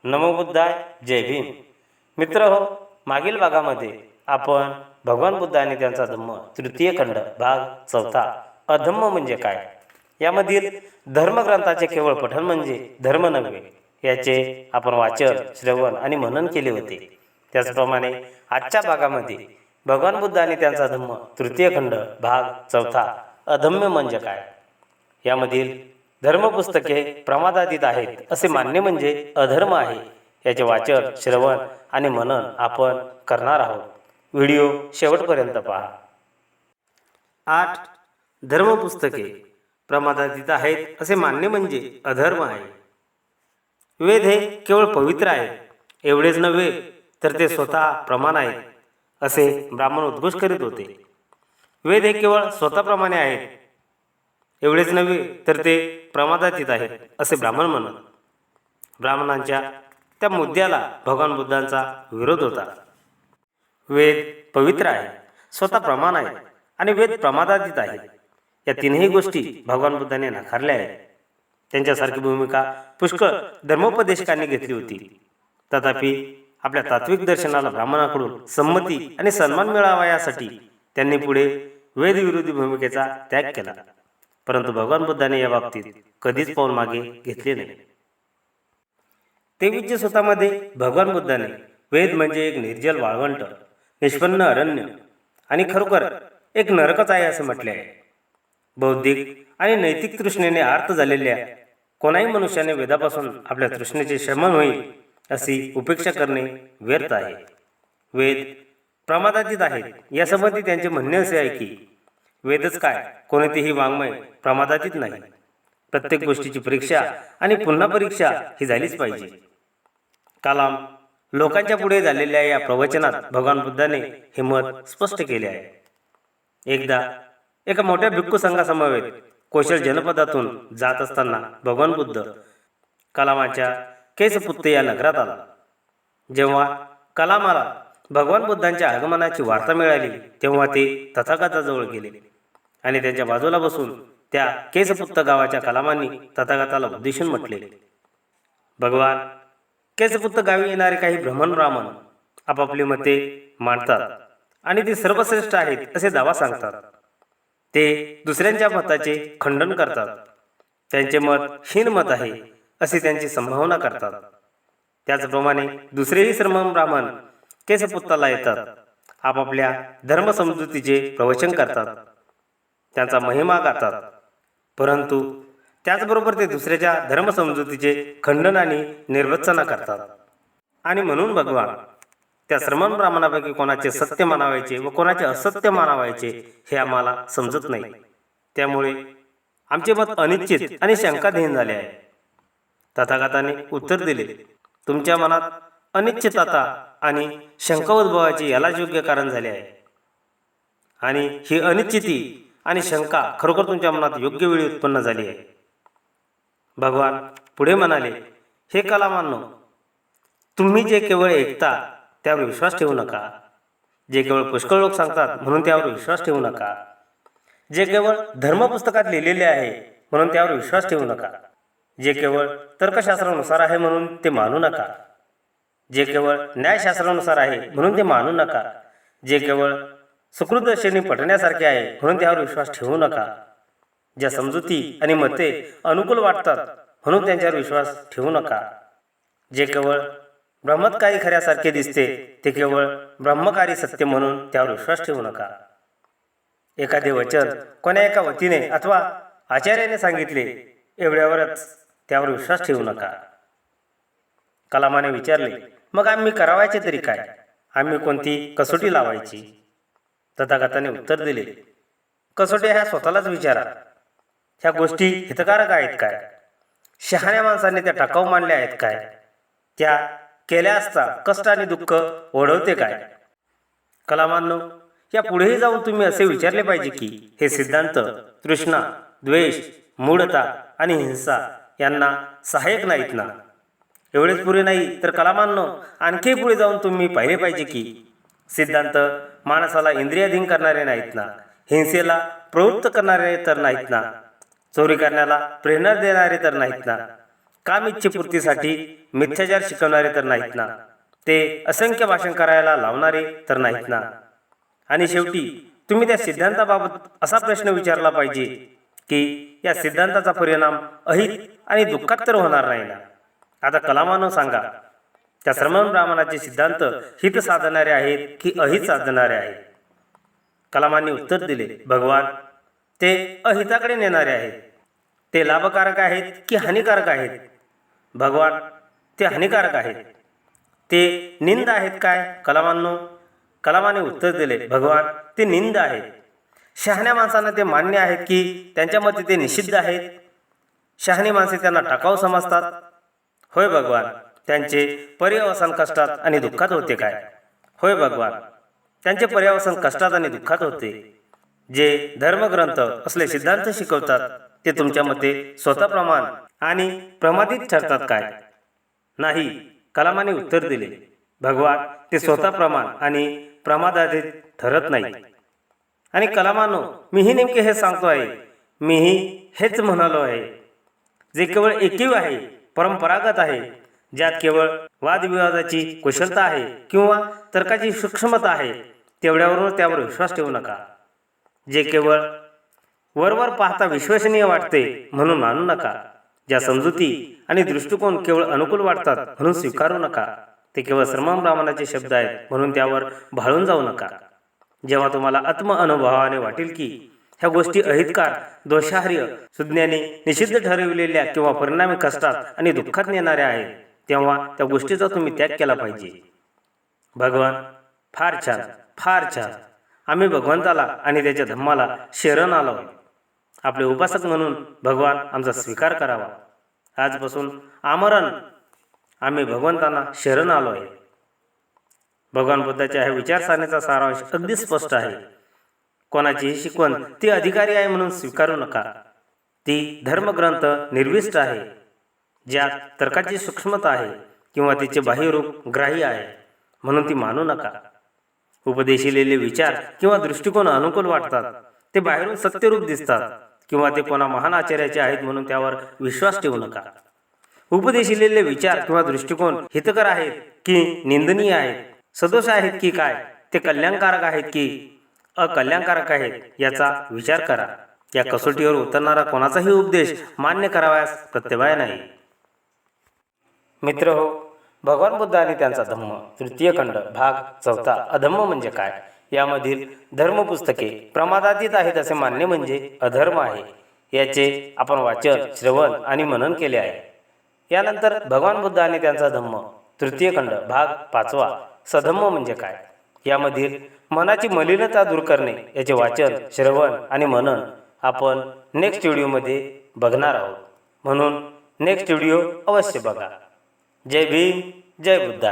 नमो बुद्धाय. जय भीम. मित्र हो, मागील भागामध्ये आपण भगवान बुद्ध आणि त्यांचा धम्म तृतीय खंड भाग चौथा अधम्म म्हणजे काय यामधील धर्मग्रंथाचे केवळ पठण म्हणजे धर्म नव्हे याचे आपण वाचन, श्रवण आणि मनन केले होते. त्याचप्रमाणे आजच्या भागामध्ये भगवान बुद्ध आणि त्यांचा धम्म तृतीय खंड भाग चौथा अधम्य म्हणजे काय यामधील धर्मपुस्तके प्रमादातीत आहेत असे मानणे म्हणजे अधर्म आहे. याचे वाचन, श्रवण आणि मनन आपण करणार आहोत. व्हिडिओ शेवटपर्यंत पहा. 8. धर्मपुस्तके प्रमादातीत आहेत असे मानणे म्हणजे अधर्म आहे. वेद हे केवळ पवित्र आहेत एवढेच नव्हे तर ते स्वतः प्रमाण आहेत असे ब्राह्मण उद्घोष करीत होते. वेद हे केवळ स्वतःप्रमाणे आहेत एवढेच नव्हे तर ते प्रमादातीत आहेत असे ब्राह्मण म्हणत. ब्राह्मणांच्या त्या मुद्द्याला भगवान बुद्धांचा विरोध होता. वेद पवित्र आहे, स्वतः प्रमाण आहे आणि वेद प्रमादातीत आहे या तीनही गोष्टी भगवान बुद्धांनी नाकारल्या आहेत. त्यांच्यासारखी भूमिका पुष्कळ धर्मोपदेशकांनी घेतली होती. तथापि आपल्या तात्विक दर्शनाला ब्राह्मणाकडून संमती आणि सन्मान मिळावा यासाठी त्यांनी पुढे वेदविरोधी भूमिकेचा त्याग केला. परंतु भगवान बुद्धाने या बाबतीत कधीच पाऊल मागे घेतले नाही. 23 स्वतःमध्ये भगवान बुद्धाने वेद म्हणजे एक निर्जल वाळवंट, निष्पन्न अरण्य आणि खरोखर एक नरकच आहे असे म्हटले आहे. बौद्धिक आणि नैतिक तृष्णेने आर्त झालेल्या कोणाही मनुष्याने वेदापासून आपल्या तृष्णेचे शमन होईल अशी उपेक्षा करणे व्यर्थ आहे. वेद प्रमादातीत आहेत यासंबंधी त्यांचे म्हणणे असे आहे की वेदच काय, कोणतेही वाङ्मय प्रमादातीत नाही. प्रत्येक गोष्टीची परीक्षा आणि पुन्हा परीक्षा ही झालीच पाहिजे. कलाम लोकांच्या पुढे झालेल्या या प्रवचनात भगवान बुद्धाने हे मत स्पष्ट केले आहे. एकदा एका मोठ्या भिक्खू संघासमवेत कौशल जनपदातून जात असताना भगवान बुद्ध कलामाच्या केसपुत्त या नगरात आला. जेव्हा कलामाला भगवान बुद्धांच्या आगमनाची वार्ता मिळाली तेव्हा ते तथागताजवळ गेले आणि त्यांच्या बाजूला बसून त्या केसपुत्त गावाच्या कलामांनी तथागताला उद्देशून म्हटले. भगवान, केसपुत्त गावी येणारे काही ब्राह्मण आपापली मते मांडतात आणि ती सर्वश्रेष्ठ आहेत असे दावा सांगतात. ते दुसऱ्यांच्या मताचे खंडन करतात. त्यांचे मत हीन मत आहे अशी त्यांची संभावना करतात. त्याचप्रमाणे दुसरेही सर्व ब्राह्मण केसपुत्ताला येतात, आपापल्या धर्मसमजुतीचे प्रवचन करतात, त्यांचा महिमा गातात, परंतु त्याचबरोबर ते दुसऱ्याच्या धर्मसमजुतीचे खंडन आणि निर्वचना करतात. आणि म्हणून भगवान त्या सर्व ब्राह्मणापैकी कोणाचे सत्य मानावायचे व कोणाचे असत्य मानावायचे हे आम्हाला समजत नाही. त्यामुळे आमचे मत अनिश्चित आणि शंकाधीन झाले आहे. तथागताने उत्तर दिले, तुमच्या मनात अनिश्चितता आणि शंका उद्भवाचे यालाच योग्य कारण झाले आहे. आणि ही अनिश्चिती आणि शंका खरोखर तुमच्या मनात योग्य वेळी उत्पन्न झाली आहे. भगवान पुढे म्हणाले, हे कलामांनो, तुम्ही जे केवळ ऐकता त्यावर विश्वास ठेवू नका. जे केवळ पुष्कळ लोक सांगतात म्हणून त्यावर विश्वास ठेवू नका. जे केवळ धर्मपुस्तकात लिहिलेले आहे म्हणून त्यावर विश्वास ठेवू नका. जे केवळ तर्कशास्त्रानुसार आहे म्हणून ते मानू नका. जे केवळ न्यायशास्त्रानुसार आहे म्हणून ते मानू नका. जे केवळ सुकृतदर्शनी पटण्यासारखे आहे म्हणून त्यावर विश्वास ठेवू नका. ज्या समजुती आणि मते अनुकूल वाटतात म्हणून त्यांच्यावर विश्वास ठेवू नका. जे केवळ ब्रह्मत्कारी खऱ्यासारखे दिसते ते केवळ ब्रह्मकारी सत्य म्हणून त्यावर विश्वास ठेवू नका. एखादे वचन कोण्या एका वतीने अथवा आचार्याने सांगितले एवढ्यावरच त्यावर विश्वास ठेवू नका. कलामाने विचारले, मग आम्ही करावायचे तरी काय? आम्ही कोणती कसोटी लावायची? तथागताने उत्तर दिले, कसोटी ह्या स्वतःलाच विचारा. ह्या गोष्टी हितकारक आहेत काय? शहाण्या माणसाने त्या टाकाऊ मांडल्या आहेत काय? त्या केल्या असता कष्ट आणि दुःख ओढवते काय? कलामांनो, या पुढेही जाऊन तुम्ही असे विचारले पाहिजे की हे सिद्धांत तृष्णा, द्वेष, मूढता आणि हिंसा यांना सहाय्यक नाहीत ना? एवढेच पुरे नाही तर कलामांनो, आणखी पुढे जाऊन तुम्ही पाहिले पाहिजे की सिद्धांत माणसाला इंद्रियाधीन करणारे नाहीत ना? हिंसेला प्रवृत्त करणारे तर नाहीत ना? चोरी करण्याला प्रेरणा देणारे तर नाहीत ना? काम इच्छेपूर्तीसाठी मिथ्याचार शिकवणारे तर नाहीत ना, ते असंख्य भाषण करायला लावणारे तर नाहीत ना. आणि शेवटी तुम्ही त्या सिद्धांताबाबत असा प्रश्न विचारला पाहिजे की या सिद्धांताचा परिणाम अहित आणि दुःखात तर होणार नाही ना. आता कलामानं सांगा, त्या श्रमण ब्राह्मणाचे सिद्धांत हित साधणारे आहेत की अहित साधणारे आहेत? कलामांनी उत्तर दिले, भगवान ते अहिताकडे नेणारे आहेत. ते लाभकारक आहेत की हानिकारक आहेत? भगवान ते हानिकारक आहेत. ते निंद आहेत काय? कलामाने उत्तर दिले, भगवान ते निंद आहेत. शहाण्या माणसांना ते मान्य आहेत की त्यांच्या मते ते निषिद्ध आहेत? शहाणी माणसे त्यांना टाकाऊ समजतात. होय भगवान, त्यांचे पर्यवसान कष्टात आणि दुःखात होते काय? होय भगवान, त्यांचे पर्यवसान कष्टात आणि दुःखात होते. जे धर्मग्रंथ असले सिद्धांत शिकवतात ते तुमच्या मते स्वतःप्रमाण आणि प्रमादित ठरतात काय? नाही. कलामाने उत्तर दिले, भगवान ते स्वतःप्रमाण आणि प्रमादाधित ठरत नाही. आणि कलामानो, मीही नेमके हे सांगतो आहे. मीही हेच म्हणालो आहे. जे केवळ एकीव आहे, परंपरागत आहे, ज्यात केवळ वादविवादाची कुशलता आहे किंवा तर्काची सूक्ष्मता आहे, तेवढ्यावरून त्यावर विश्वास ठेवू नका. जे केवळ वरवर पाहता विश्वसनीय वाटते म्हणून मानू नका. ज्या समजुती आणि दृष्टिकोन केवळ अनुकूल वाटतात म्हणून स्वीकारू नका. ते केवळ श्रमण ब्राह्मणाचे शब्द आहेत म्हणून त्यावर भाळून जाऊ नका. जेव्हा तुम्हाला आत्म अनुभवाने वाटेल की ह्या गोष्टी अहितकार, दोषार्ह, सुज्ञाने निषिद्ध ठरविलेल्या किंवा परिणामी कष्टात आणि दुःखात नेणाऱ्या आहेत, तेव्हा त्या गोष्टीचा तुम्ही त्याग केला पाहिजे. भगवान फार छान, फार छान. आम्ही भगवंताला आणि त्याच्या धम्माला शरण आलो. आपले उपासक म्हणून भगवान आमचा स्वीकार करावा. आजपासून आमरण आम्ही भगवंतांना शरण आलो आहे. भगवान बुद्धाच्या ह्या विचारसरणीचा सारांश अगदी स्पष्ट आहे. कोणाचीही शिकवण ती अधिकारी आहे म्हणून स्वीकारू नका. ती धर्मग्रंथ निर्विष्ट आहे, ज्यात तर्काची सूक्ष्मता आहे किंवा तिचे बाह्यरूप ग्राही आहे म्हणून ती मानू नका. उपदेशिलेले विचार किंवा दृष्टिकोन अनुकूल वाटतात, ते बाहेरून सत्यरूप दिसतात किंवा ते कोणा महान आचार्याचे आहेत म्हणून त्यावर विश्वास ठेवू नका. उपदेशिलेले विचार किंवा दृष्टिकोन हितकर आहेत की निंदनीय आहेत, सदोष आहेत की काय, ते कल्याणकारक आहेत की अकल्याणकारक आहेत, याचा विचार करा. या कसोटीवर उतरणारा कोणाचाही उपदेश मान्य करावयास प्रत्यवाय नाही. मित्र हो, भगवान बुद्ध आणि त्यांचा धम्म तृतीय खंड भाग 4 अधम्म म्हणजे काय, यामधील धर्मपुस्तके प्रमादातीत आहेत असे मानणे म्हणजे अधर्म आहे. याचे आपण वाचन, श्रवण आणि मनन केले आहे. यानंतर भगवान बुद्ध आणि त्यांचा धम्म तृतीय खंड भाग 5 सधम्म म्हणजे काय, यामधील मनाची मलिनता दूर करणे याचे वाचन, श्रवण आणि मनन आपण नेक्स्ट व्हिडिओमध्ये बघणार आहोत. म्हणून नेक्स्ट व्हिडिओ अवश्य बघा. जय भीम, जय बुद्ध.